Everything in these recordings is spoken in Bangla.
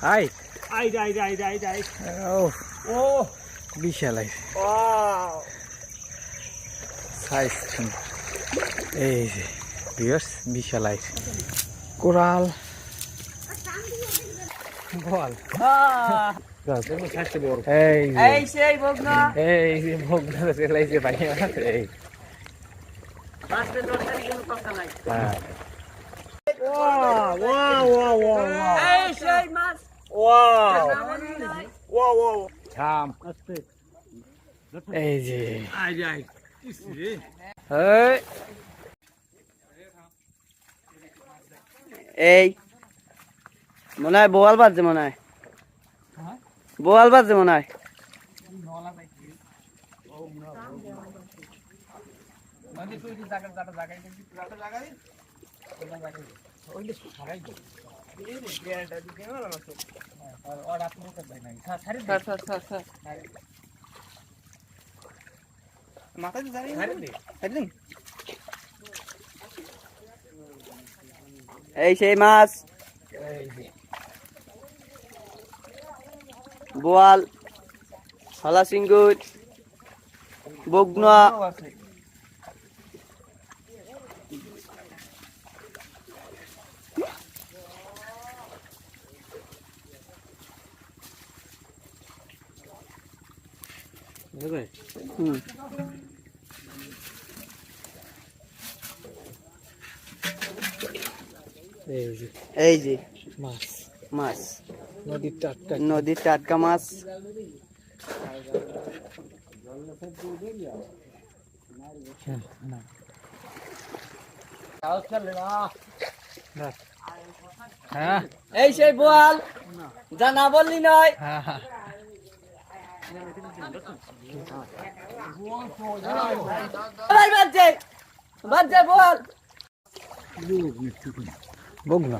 Ai. Ai. Oh, Oh. বিশাল Wow. সাইজ এই যে ভিউয়ার্স বিশাল কোরাল বল এই সেই বগনা এই যে ভোগনা চলাইছে ভাই এই মাছটা দরকারি কোনো কথা নাই হ্যাঁ wow. এই সেই মাছ wow. থাম এই যে আই এই এই মনে হয় বোয়াল বাজছে মনে হয় বোয়াল বাজছে মনে হয় এই সেই মাছ বোয়াল হলা সিঙ্গুর বগনা এই যে মাছ মাছ নদীর টাটকা মাছ হ্যাঁ এই সেই বোয়াল যা না বললি নয় হ্যাঁ বাজছে বোয়াল বগনা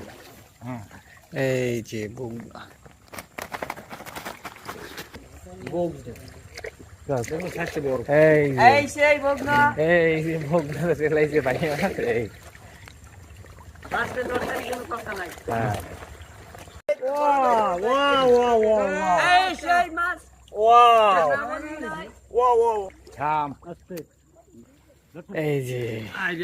এই যে বগনা এই সেই বগনা এই যে ভোগনা চলাইছে ভাই এই মাছটা দরকারি কোনো কথা নাই হ্যাঁ wow. এই সেই মাছ wow. থাম এই যে আই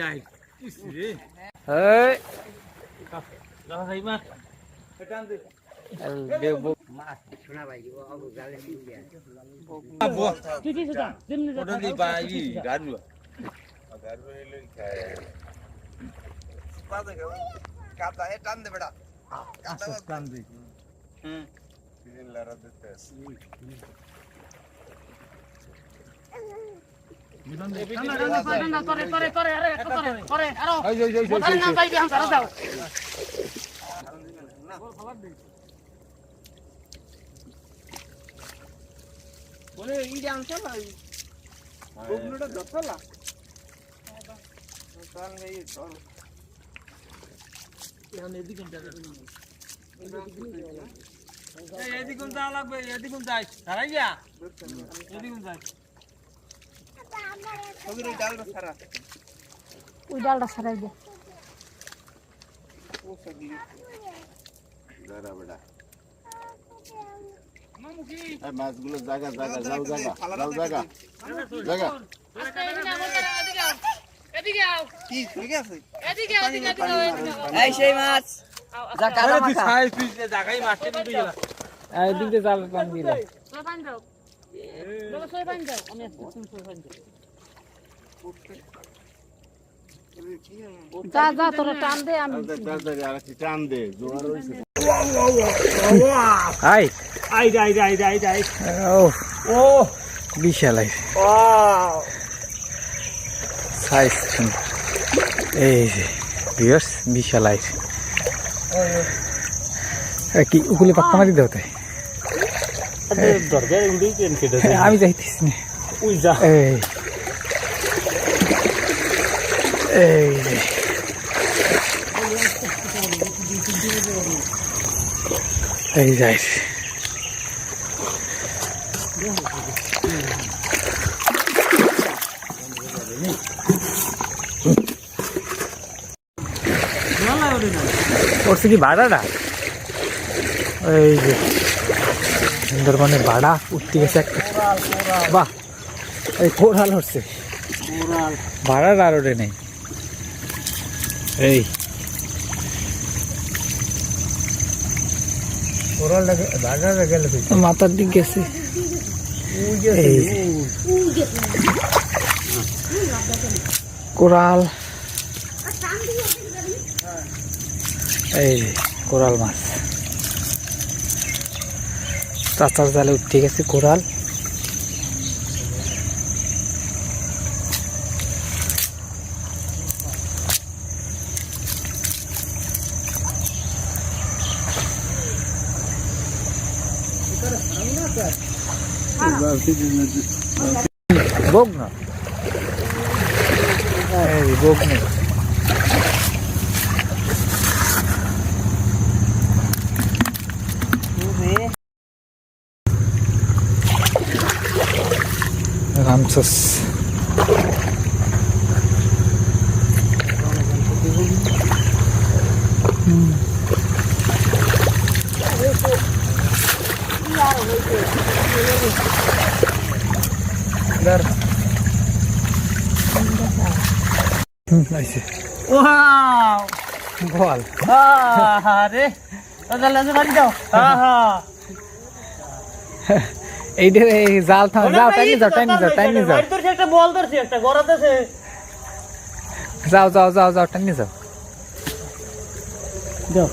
এই এদিকে যাওয়া লাগবে এদিকে যাই সারাই যা এদিকে যাই ওই ডালটা ছাড়াই দে মাছগুলো জায়গা এই সেই মাছ যা কাদা মাখা জায়গায় মাছটা দিতে গেলাম এই দিকে জাল পান দিলা যা তোরা টান দে আমি টান দে জোয়ার হয়েছে আই আই ও বিশাল সাইজ এই যে ভিউয়ার্স বিশাল কি উকুলে পাক্কা মারি দিতে হতে আমি যাইতেছি না এই এই যাই পড়ছে কি ভাড়াটা? এই যে সুন্দরবনে ভাড়া উঠতে গেছে একটা। বাহ, এই কোরাল হচ্ছে, ভাড়ার আর ওঠে নেই। এই মাথার দিক গেছে। এই যে কোরাল, এই যে কোরাল মাছ চাচার জালে উঠে গেছে কোরাল। বোক না, এই বোক নেই। রামসস আইছে ওয়াও বল। আরে দাদা লেজে বাড়ি যাও। আহা এইটা এই জাল থাম, যাও টাইনি যাও, টাইনি যাও, টাইনি যাও, বাড়ি ধরছে একটা বল ধরছে একটা গড়াতেছে। যাও যাও যাও যাও, টাইনি যাও। যাও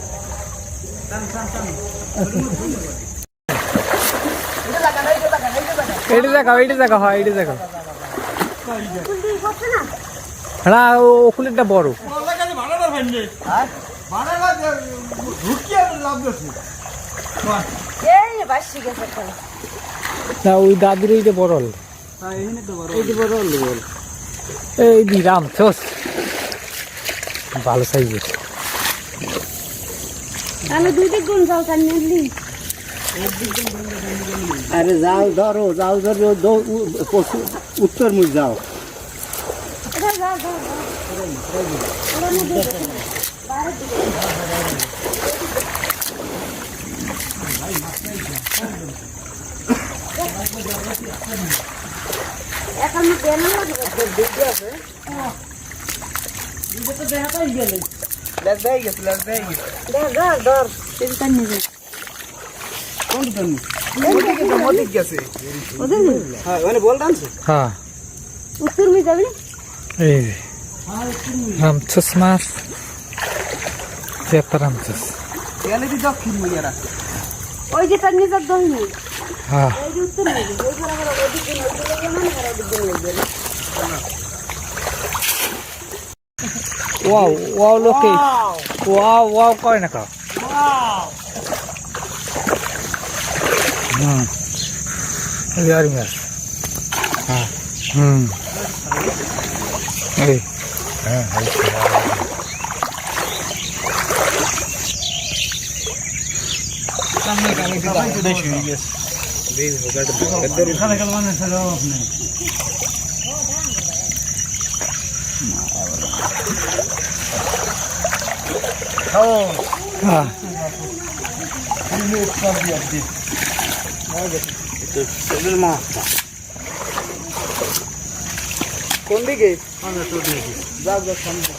এইটা দেখাও, এইটা দেখাও, হয় এইটা দেখাও। না ও কুলেরটা বড়। না ওই দাদুর এইটা বড় হল। এই দি রাম ছোস ভালো সাইজের। আমি দুই দিক গুণ যাও তার নিলি আরে যাও ধরো, যাও ধরো, উত্তর মুখ যাও। এটা যাও যাও এখন দেন না দেখতে আছে এটা তো দেখা পাই গেলে লেজ দেই গেছে, লেজ দেই গেছে। ধর ধর এই তার নিয়ে কোন কোন মোদিক গেছে? ওদের হ্যাঁ মানে বল দানছে। হ্যাঁ উত্তর মি যাবি এই যে রামসস মাছ, চেতা রামসস। গেলে দি দক্ষিণ মুইয়ারা। ওই যে তার নিয়ে যাক দহিনি হ্যাঁ এই যে উত্তর মি ওই করে আমরা ওদিকে নদী লাগে না আর ওদিকে লাগে ওয়াও ওয়াও লোকে, ওয়াও ওয়াও কয় না কাও। यार यार हाँ এই হ্যাঁ সামনে কানে কি দাও দেশ হয়ে গেছে। খানে কাল মানে ছাড়াও আপনি হ্যাঁ কোন দিকে? আমরা তো দেখি যাও যাও সামনে।